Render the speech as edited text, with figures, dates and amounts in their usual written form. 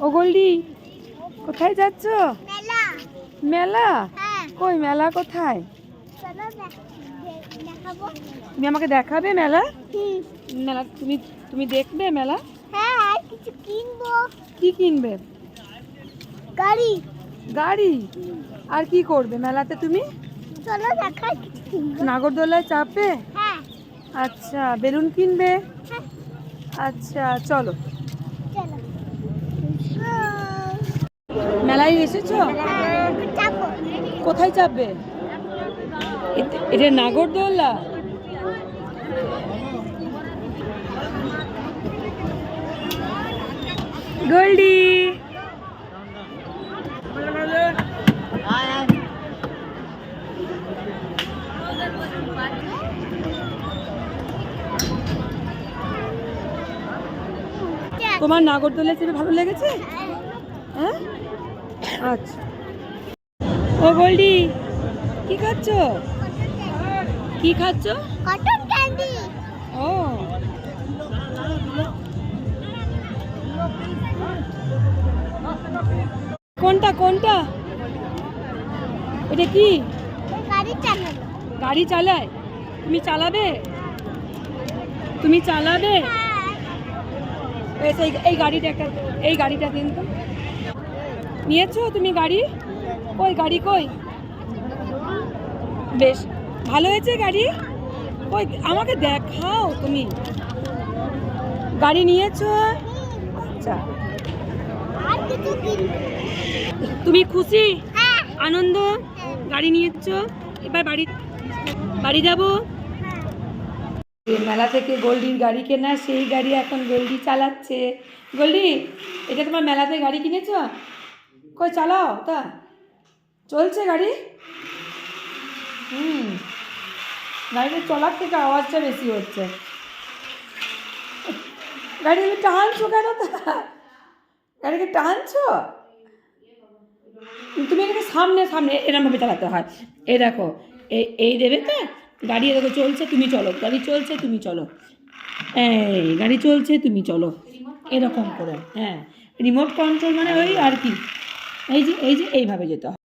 ও গোল্ডি, কোথায় যাচ্ছ? মেলা। মেলা? হ্যাঁ। কই মেলা কোথায়? চলো দেখাবো। তুমি আমাকে দেখাবে মেলা? হুম। মেলা তুমি তুমি দেখবে মেলা? হ্যাঁ, আর কিছু কিনবো। কি কিনবে? গাড়ি। গাড়ি? আর কি করবে মেলাতে তুমি? চলো দেখাই কিছু কিনবো। নাগরদোলায় চাপবে? হ্যাঁ। আচ্ছা, বেলুন কিনবে? হ্যাঁ। আচ্ছা চলো। চলো। মেলায় এসেছো? হ্যাঁ, চাপো। কোথায় চাপবে? এটা নাগরদোলা? গোল্ডি, তোমার নাগরদোলা চেপে ভালো লেগেছে? হ্যাঁ, আচ্ছা। ও গোল্ডি, কি খাচ্ছ? কি খাচ্ছ? Cotton candy. ও, কোনটা কোনটা? এটা কি? গাড়ি চালানো। গাড়ি চালায়? তুমি চালাবে? তুমি চালাবে? এই গাড়িটা একটা, এই গাড়িটা দিন তো। নিয়েছো তুমি গাড়ি? কই গাড়ি কই? বেশ ভালো হয়েছে গাড়ি? কই আমাকে দেখাও তুমি। গাড়ি নিয়েছো? আচ্ছা, আর কিছু কিনবো। তুমি খুশি? হ্যাঁ। আনন্দ? গাড়ি নিয়েছো, এবার বাড়ি বাড়ি যাবো। মেলা থেকে গোল্ডির গাড়ি কেনা, সেই গাড়ি এখন গোল্ডি চালাচ্ছে। গোল্ডি, এটা তোমার মেলাতে গাড়ি কিনেছো? কই চালাও তা। চলছে গাড়ি? গাড়িটা চলার থেকে আওয়াজটা বেশি হচ্ছে। গাড়ি তুমি টানছো কেন তা? গাড়িকে টানছো? তুমি এটাকে সামনে সামনে এরমভাবে চালাতে হয়। এই দেখো, এই দেবে তো গাড়ি, দেখো চলছে তুমি চলো, গাড়ি চলছে তুমি চলো, এই গাড়ি চলছে তুমি চলো, এরকম করে। হ্যাঁ, রিমোট কন্ট্রোল মানে ওই আর কি, এই যে এইভাবে যেতে হয়।